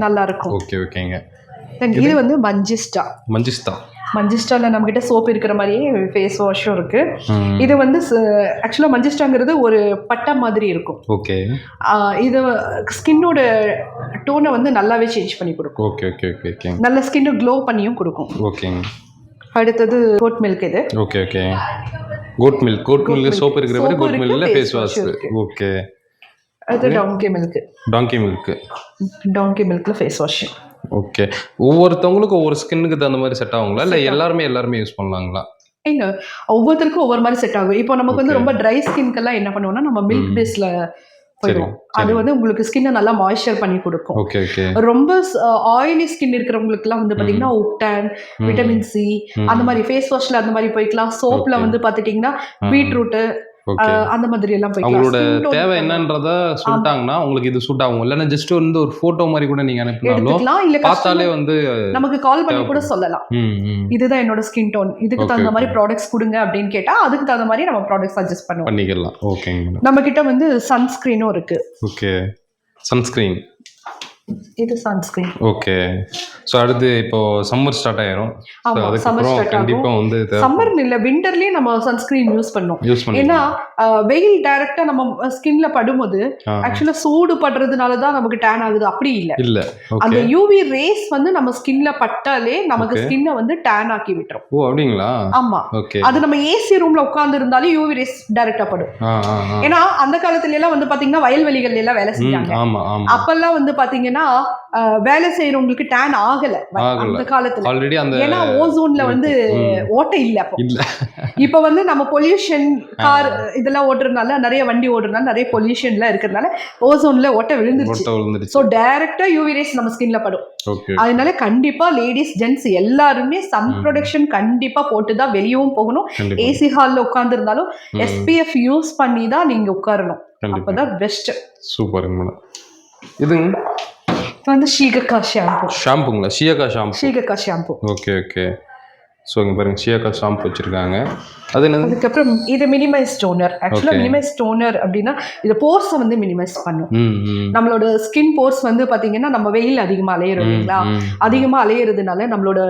நல்லா இருக்கும். ஓகேங்க. இது வந்து மஞ்சிஸ்டால நம்ம கிட்ட சோப் இருக்கிற மாதிரியே ஃபேஸ் வாஷும் இருக்கு. இது வந்து ஆக்சுவலா மஞ்சிஸ்டாங்கிறது ஒரு பட்டை மாதிரி இருக்கும். ஓகே, இது ஸ்கின்னோட டோனை வந்து நல்லாவே சேஞ்ச் பண்ணி கொடுக்கும். ஓகே, நல்ல ஸ்கின் க்ளோ பண்ணியும் கொடுக்கும். ஓகேங்க. அடுத்தது கோட் மில்க். இது ஓகே கோட் மில்க் சோப் இருக்கிற மாதிரி கோட் மில்க்ல ஃபேஸ் வாஷ். ஓகே, அது டாங்கி மில்க்ல ஃபேஸ் வாஷ். ஓகே, ஒவ்வொருத்தவங்களுக்கும் ஒவ்வொரு ஸ்கின்னுக்கு தகுந்த மாதிரி செட் ஆகுங்களா இல்ல எல்லாருமே யூஸ் பண்ணலாங்களா? இல்ல, ஒவ்வொருத்தருக்கும் ஒவ்வொரு மாதிரி செட் ஆகும். இப்போ நமக்கு வந்து ரொம்ப ட்ரை ஸ்கின்க்கெல்லாம் என்ன பண்ணுவோம்னா நம்ம மில்க் பேஸ்ல போயிடும். அது வந்து உங்களுக்கு ஸ்கின்னை நல்லா மாய்ஸ்சர் பண்ணி கொடுக்கும். ரொம்ப ஆயிலி ஸ்கின் இருக்கிறவங்களுக்கு எல்லாம் வந்து பாத்தீங்கன்னா உப்டான், விட்டமின் சி அந்த மாதிரி ஃபேஸ் வாஷ்ல அந்த மாதிரி போய்க்கலாம். சோப்ல வந்து பாத்துட்டீங்கன்னா பீட்ரூட் அந்த மாதிரி எல்லாம் போய்க்கலாம். அவங்களோட தேவை என்னன்றத சொல்லிட்டாங்கன்னா உங்களுக்கு இது சூட் ஆகும். இல்லைன்னா ஜஸ்ட் வந்து ஒரு போட்டோ மாதிரி கூட நீங்க அனுப்பினாலும் பார்த்தாலே வந்து நமக்கு கால் பண்ணி கூட சொல்லலாம், இதுதான் என்னோட ஸ்கின் டோன், இதுக்கு தகுந்த மாதிரி ப்ராடக்ட்ஸ் கொடுங்க அப்படின்னு கேட்டா அதுக்கு தகுந்த மாதிரி நம்ம ப்ராடக்ட் சஜஸ்ட் பண்ணிக்கலாம். ஓகேங்க. நம்ம கிட்ட வந்து சன்ஸ்கிரீனும் இருக்கு. Okay, sunscreen. இது சன்ஸ்கிரீன். ஓகே, ஸோ அடுத்து இப்போ சம்மர் ஸ்டார்ட் ஆயிரும். கண்டிப்பா வந்து சம்மர் இல்ல விண்டர்லயே நம்ம சன்ஸ்கிரீன் யூஸ் பண்ணோம். ஏன்னா வெயில் டைரக்டா நம்ம ஸ்கின்ல படும்போது ஆக்சுவலா சூடு படுறதுனால தான் நமக்கு டேன் ஆகுது, அப்படி இல்ல. அந்த யூவி ரேஸ் வந்து நம்ம ஸ்கின்ல பட்டாலே நமக்கு ஸ்கின்னை வந்து டேன் ஆக்கி விட்டுரும். ஓ அப்படிங்களா? ஆமா, அது நம்ம ஏசி ரூம்ல உட்கார்ந்து இருந்தாலும் யூவி ரேஸ் டைரக்டா படும். ஏன்னா அந்த காலத்துல எல்லாம் வந்து பாத்தீங்கன்னா வயல்வெளிகள் எல்லாம் வேலை செஞ்சாங்க. அப்பெல்லாம் வந்து பாத்தீங்கன்னா வேலை செய்யறவங்களுக்கு டேன் ஆகல அந்த காலத்துல. ஆல்ரெடி அந்த ஏன்னா ஓசோன்ல வந்து ஓட்டை இல்ல. இப்ப வந்து நம்ம பொல்யூஷன் கார் இதெல்லாம் ஓட்டுறதுனால, நிறைய வண்டி ஓடுறதுனால, நிறைய பொல்யூஷன்ல இருக்கிறதுனால ஓசோன்ல ஓட்டை விழுந்துருச்சு. சோ டைரக்டா யூவி ரேஸ் நம்ம ஸ்கின்ல படும். அதனால கண்டிப்பா லேடிஸ் ஜென்ட்ஸ் எல்லாருமே சன் ப்ரொடெக்ஷன் கண்டிப்பா போட்டுதான் வெளியவும் போகணும். ஏசி ஹால்ல உட்கார்ந்து இருந்தாலும் SPF யூஸ் பண்ணி தான் நீங்க உட்காரணும். அப்பதான் பெஸ்ட். Super madam. இதுங்க வந்து ஷீகக்கா ஷாம்பு. ஷாம்புங்களா? ஷீகக்கா ஷாம்பு. ஓகே. ஸோ இங்கே பாருங்க ஷியாக்காய் ஷாம்பு வச்சுருக்காங்க. அது என்னது? அதுக்கப்புறம் இது மினிமைஸ் டோனர். ஆக்சுவலாக மினிமைஸ் டோனர் அப்படின்னா இது போர்ஸை வந்து மினிமைஸ் பண்ணும். நம்மளோட ஸ்கின் போர்ஸ் வந்து பார்த்தீங்கன்னா நம்ம வெயில் அதிகமாக அலையிறோம் இல்லைங்களா, அதிகமாக அலையிறதுனால நம்மளோட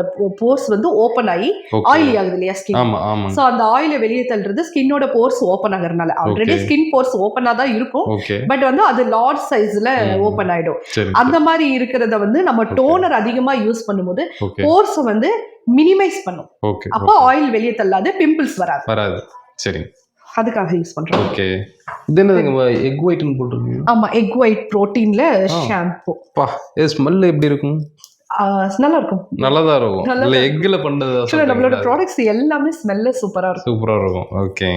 போர்ஸ் வந்து ஓப்பன் ஆகி ஆயிலி ஆகுது இல்லையா ஸ்கின். ஸோ அந்த ஆயிலை வெளியே தள்ளுறது ஸ்கின்னோட போர்ஸ் ஓப்பன் ஆகுறதுனால. ஆல்ரெடி ஸ்கின் போர்ஸ் ஓப்பனாக தான் இருக்கும், பட் வந்து அது லார்ஜ் சைஸ்ல ஓப்பன் ஆயிடும். அந்த மாதிரி இருக்கிறத வந்து நம்ம டோனர் அதிகமாக யூஸ் பண்ணும்போது போர்ஸை வந்து மினிமைஸ் பண்ணும். அப்போ ஆயில் வெளியே தள்ளாது, பிம்பிள்ஸ் வராது. சரி, அதுக்காக யூஸ் பண்றோம். ஓகே, இது என்னதுங்க? எக் ஒயிட்னு போட்டுருக்கீங்க. ஆமா, எக் ஒயிட் புரோட்டீன்ல ஷாம்பு. பா, இது ஸ்மெல் எப்படி இருக்கும்? நல்லா இருக்கும். நல்லதா இருக்கும். இல்ல எக்ல பண்ணது. ஆக்சுவலா நம்மளோட ப்ராடக்ட்ஸ் எல்லாமே ஸ்மெல்ல சூப்பரா இருக்கும். ஓகே,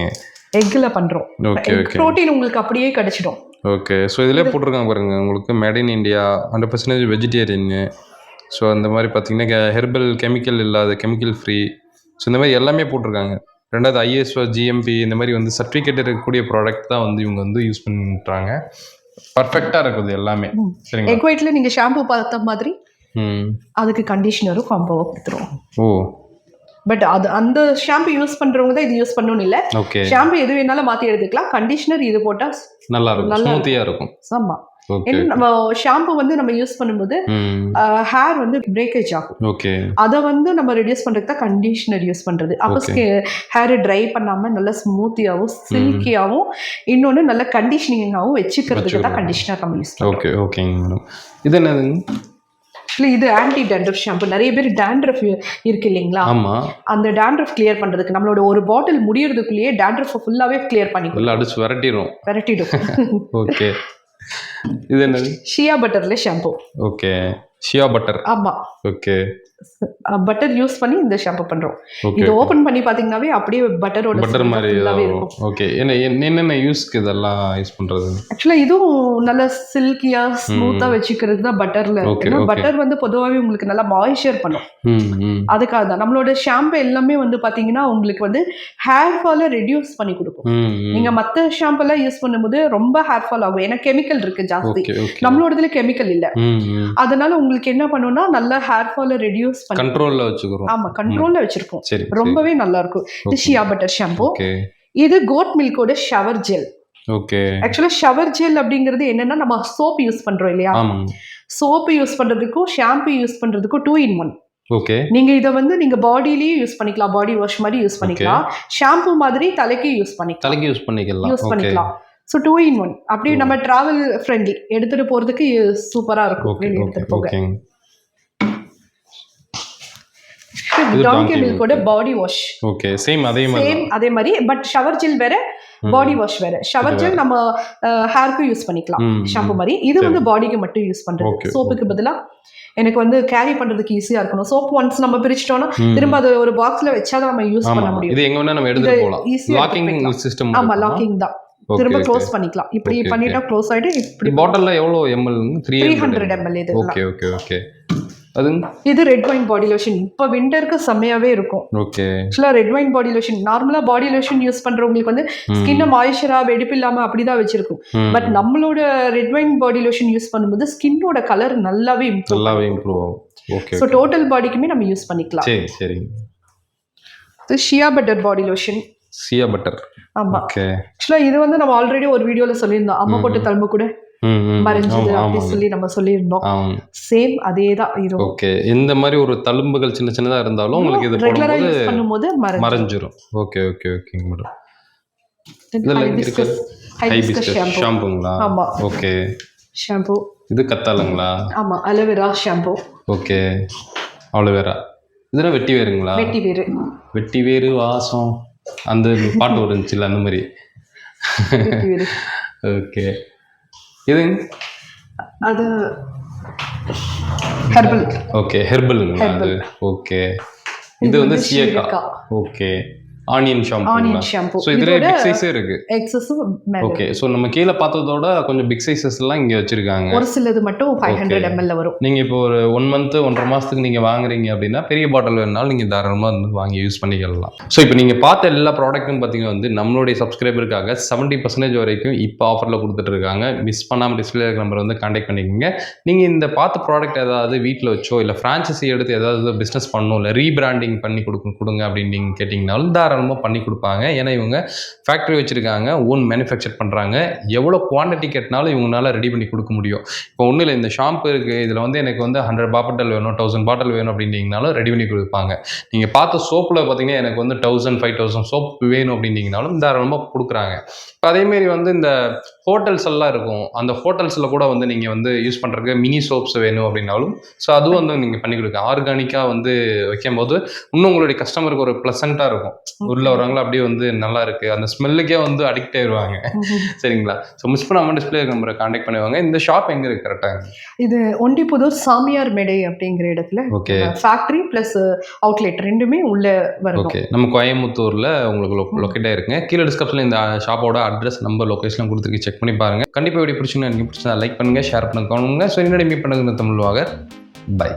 எக்ல பண்றோம். ஓகே, புரோட்டீன் உங்களுக்கு அப்படியே கிடைச்சிடும். ஓகே, ஸோ இதிலே போட்டிருக்காங்க பாருங்க, உங்களுக்கு made in India, 100% vegetarian. So அந்த மாதிரி பார்த்தீங்கன்னா ஹெர்பல், கெமிக்கல் இல்லாத, கெமிக்கல் ஃப்ரீ. ஸோ இந்த மாதிரி எல்லாமே போட்டிருக்காங்க. ரெண்டாவது ISO, GMP இந்த மாதிரி வந்து சர்டிஃபிகேட் இருக்கக்கூடிய ப்ராடக்ட் தான் வந்து இவங்க வந்து யூஸ் பண்ணுறாங்க. பர்ஃபெக்டாக இருக்குது எல்லாமே. சரிங்க. எக் ஒயிட்ல நீங்கள் ஷாம்பு பார்த்த மாதிரி அதுக்கு கண்டிஷனரும் காம்போவாக கொடுத்துருவோம். ஓ, பட் அது அந்த ஷாம்பு யூஸ் பண்றவங்க தான் இது யூஸ் பண்ணணும் இல்ல. ஷாம்பு எது வேணாலும் மாற்றி எடுத்துக்கலாம். கண்டிஷனர் இது போட்டால் நல்லா இருக்கும், ஸ்மூத்தியாக இருக்கும். ஆமாம், நம்ம ஷாம்பு வந்து நம்ம யூஸ் பண்ணும்போது ஹேர் வந்து பிரேக்கேஜ் ஆகும். ஓகே, அதை வந்து நம்ம ரெடியூஸ் பண்றதுக்கு தான் கண்டிஷனர் யூஸ் பண்றது. அப்போ ஹேர் ட்ரை பண்ணாம நல்லா ஸ்மூத்தியாகவும் சில்கியாகவும் இன்னொன்று நல்ல கண்டிஷனிங்காகவும் வச்சுக்கிறதுக்கு தான் கண்டிஷனர் நம்ம யூஸ் பண்ணுறோம். ஓகே, ஓகேங்க மேடம். இது என்னது? இது ஆன்டி டேண்ட்ரஃப் ஷாம்பு. நிறைய பேர் டேண்ட்ரஃப் இருக்கு இல்லைங்களா, அந்த டேண்ட்ரஃப் கிளியர் பண்றதுக்கு நம்மளோட ஒரு பாட்டில் முடியறதுக்குள்ளேயே டேண்ட்ரஃப் ஃபுல்லாவே கிளியர் பண்ணி அடிச்சு விரட்டிடும். ஓகே, இது என்னது? ஷியா பட்டர்ல ஷாம்பு. ஓகே, ஷியா பட்டர். ஆமா, ஓகே, பட்டர் யூஸ் பண்ணி இந்த ஷாம்பு பண்றோம். இது ஓபன் பண்ணி பாத்தீங்கன்னாவே அப்படியே பட்டர் மாதிரி இருக்கும். ஓகே, என்னென்ன யூஸ்க்கு இதெல்லாம் யூஸ் பண்றது? ஆக்சுவலா இதுவும் நல்ல சில்கியா ஸ்மூத்தா வச்சுக்கிறது தான் பட்டர்ல. பட்டர் வந்து பொதுவாகவே உங்களுக்கு நல்லா மாய்ஸ்சர் பண்ணும். அதுக்காக தான் நம்மளோட ஷாம்பு எல்லாமே வந்து பாத்தீங்கன்னா உங்களுக்கு வந்து ஹேர் ஃபாலை ரெடியூஸ் பண்ணி கொடுக்கும். நீங்க மத்த ஷாம்பு எல்லாம் யூஸ் பண்ணும்போது ரொம்ப ஹேர் ஃபால் ஆகும், ஏன்னா கெமிக்கல் இருக்கு ஜாஸ்தி. நம்மளோடதுல கெமிக்கல் இல்ல, அதனால உங்களுக்கு என்ன பண்ணும்னா நல்ல ஹேர் ஃபாலை ரெடியூஸ் கண்ட்ரோல்ல வச்சுக்கிறோம். ஆமா, கண்ட்ரோல்ல வச்சிருக்கோம். ரொம்பவே நல்லா இருக்கும். இது ஷியா பட்டர் ஷாம்பு. இது கோட் மில்கோட ஷவர் ஜெல். ஓகே, ஆக்சுவலா ஷவர் ஜெல் அப்படிங்கிறது என்னன்னா நம்ம சோப் யூஸ் பண்றோம் இல்லையா, சோப்பு யூஸ் பண்றதுக்கும் ஷாம்பு யூஸ் பண்றதுக்கும் 2 in 1. ஓகே, நீங்க இத வந்து நீங்க பாடியிலேயே யூஸ் பண்ணிக்கலாம், பாடி வாஷ் மாதிரி யூஸ் பண்ணிக்கலாம், ஷாம்பு மாதிரி தலைக்கு யூஸ் பண்ணிக்கலாம். ஸோ 2 in 1 அப்படி நம்ம டிராவல் ஃப்ரெண்ட்லி எடுத்துட்டு போறதுக்கு சூப்பரா இருக்கும். வெளியே எடுத்துட்டு போக டாங்கி மில்கோட பாடி வாஷ். ஓகே, சேம் அதே மாதிரி பட் ஷவர் ஜெல் வேற, பாடி வாஷ் வேற. ஷவர் ஜெல் நம்ம ஹேருக்கு யூஸ் பண்ணிக்கலாம் ஷாம்பு மாதிரி. இது வந்து பாடிக்கு மட்டும் யூஸ் பண்றது. சோப்புக்கு பதிலா எனக்கு வந்து கேரி பண்றதுக்கு ஈஸியா இருக்கணும். சோப் ஒன்ஸ் நம்ம பிரிச்சிட்டோம்னா திரும்ப அது ஒரு பாக்ஸ்ல வச்சாதான் நம்ம யூஸ் பண்ண முடியும். இது எங்க வேணா நம்ம எடுத்துட்டு போலாம். Locking system. ஆமா, லாக்கிங் தான். திரும்ப க்ளோஸ் பண்ணிக்கலாம். இப்படி பண்ணிட்டா க்ளோஸ் ஆயிடும். இப்படி பாட்டில்ல எவ்வளவு ml? 300 ml. இது ஓகே ஓகே ஓகே. அது இது ரெட் வைன் பாடி லோஷன். இப்போ விண்டருக்கு செம்மையாவே இருக்கும். ஓகே, ஆக்சுவலா ரெட் வைன் பாடி லோஷன் நார்மலா பாடி லோஷன் யூஸ் பண்றவங்களுக்கு வந்து ஸ்கின்னை மாய்ஸ்சரா வெடிப்பு இல்லாம அப்படிதான் வச்சிருக்கும். பட் நம்மளோட red wine body lotion use பண்ணும்போது ஸ்கின்னோட கலர் நல்லாவே இம்ப்ரூவ் ஆகும். ஓகே, சோ டோட்டல் பாடிக்குமே நம்ம யூஸ் பண்ணிக்கலாம். சரி சரி. இது shea butter body lotion. Shea butter. ஆமா, ஓகே. ஆக்சுவலா இது வந்து நம்ம ஆல்ரெடி ஒரு வீடியோல சொல்லியிருந்தோம், அம்மா போட்டு தழும்பு கூட மறைஞ்சது அப்படி சொல்லி நம்ம சொல்லியிருந்தோம். சேம் அதே தான் இருக்கும். ஓகே, இந்த மாதிரி ஒரு தழும்புகள் சின்ன சின்னதா இருந்தாலும் உங்களுக்கு இது ரெகுலரா யூஸ் பண்ணும்போது மறைஞ்சிரும். Okay okay okay madam. இதெல்லாம் இருக்கு ஹைபிஸ்கஸ் ஷாம்புங்களா? ஆமா, ஓகே. ஷாம்பு இது கத்தாலங்களா? ஆமா, அலோவேரா ஷாம்பு. Okay, aloe vera. இதெல்லாம் வெட்டி வேருங்களா? வெட்டி வேறு வாசம் அந்த பாட்டு வந்துச்சுல அந்த மாதிரி. ஓகே, இது அது ஹெர்பல். ஓகே, ஹெர்பலுங்களா அது? ஓகே, இது வந்து சீயக்காய். Okay, onion shampoo. ஸோ இதுல பிக் சைஸே இருக்கு. எக்ஸஸும் மேல. ஓகே. ஸோ நம்ம கீழே பார்த்ததோட கொஞ்சம் பிக் சைஸஸ் எல்லாம் இங்க வச்சிருக்காங்க. ஒரு சிலது மட்டும் 500 ml வரும். நீங்க இப்போ ஒரு 1 மந்த் 1.5 மாசத்துக்கு நீங்க வாங்குறீங்க அப்படின்னா பெரிய பாட்டில் வேணாலும் நீங்க தாராளமா வந்து வாங்கி யூஸ் பண்ணிக்கலாம். ஸோ இப்போ நீங்க பார்த்த எல்லா ப்ராடக்ட்டும் பார்த்தீங்கன்னா வந்து நம்மளுடைய சப்ஸ்கிரைபருக்காக 70% வரைக்கும் இப்போ ஆஃபர்ல கொடுத்துட்டு இருக்காங்க. மிஸ் பண்ணாம டிஸ்பிளே நம்பர் வந்து கான்டாக்ட் பண்ணிக்கோங்க. நீங்க இந்த பார்த்த ப்ராடக்ட் ஏதாவது வீட்டில் வச்சோ இல்லை ஃப்ரான்ச்சைசி எடுத்து ஏதாவது பிஸ்னஸ் பண்ணணும் இல்லை ரீபிராண்டிங் பண்ணி கொடுங்க அப்படின்னு நீங்கள் கேட்டிங்கனாலும் தாராளமாக பண்ணி கொடுப்பாங்க. ஏன்னா இவங்க ஃபேக்ட்ரி வச்சுருக்காங்க, ஓன் மேனுஃபேக்சர் பண்ணுறாங்க. எவ்வளோ குவான்டிட்டி கேட்டினாலும் இவங்களால ரெடி பண்ணி கொடுக்க முடியும். இப்போ ஒன்றும் இல்லை, இந்த ஷாம்பு இருக்குது, இதில் வந்து எனக்கு வந்து 100 பாட்டில் வேணும், 1000 பாட்டில் வேணும் அப்படின்னீங்கனாலும் ரெடி பண்ணி கொடுப்பாங்க. நீங்கள் பார்த்த சோப்பில் பார்த்தீங்கன்னா எனக்கு வந்து 1000 5000 சோப் வேணும் அப்படின்னீங்கனாலும் தாராளமாக கொடுக்குறாங்க. இப்போ அதேமாரி வந்து இந்த ஹோட்டல்ஸ் எல்லாம் இருக்கும், அந்த ஹோட்டல்ஸில் கூட வந்து நீங்கள் வந்து யூஸ் பண்ணுறதுக்கு மினி சோப்ஸ் வேணும் அப்படின்னாலும் ஸோ அதுவும் வந்து நீங்கள் பண்ணி கொடுங்க. ஆர்கானிக்காக வந்து வைக்கும்போது இன்னும் உங்களுடைய கஸ்டமருக்கு ஒரு ப்ளசண்ட்டாக இருக்கும். உள்ள வரவங்களும் அப்படியே வந்து நல்லா இருக்குது, அந்த ஸ்மெல்லுக்கே வந்து அடிக்ட் ஆயிடுவாங்க. சரிங்களா? ஸோ மிஸ் பண்ணாமல் டிஸ்பிளே நம்பரை கான்டாக்ட் பண்ணுவாங்க. இந்த ஷாப் எங்கே இருக்குது கரெக்டாக? இது ஒண்டிப்புதூர் சாமியார் மேடை அப்படிங்கிற இடத்துல. ஓகே. ஃபேக்ட்ரி ப்ளஸ் அவுட்லெட் ரெண்டுமே உள்ள வரும். ஓகே. நம்ம கோயம்புத்தூரில் உங்களுக்கு லொக்கேட் ஆயிருக்குங்க. கீழே டிஸ்கிரிப்ஷனில் இந்த ஷாப்போட அட்ரஸ், நம்பர், லொகேஷன் கொடுத்துருக்கு, செக் பண்ணி பாருங்கள். கண்டிப்பாக வீடியோ பிடிச்சிங்கன்னா நீங்கள் பிடிச்சா லைக் பண்ணுங்கள், ஷேர் பண்ணுங்க. ஸோ என்னோட மீட் பண்ணுங்க தமிழ் வாகர். பை.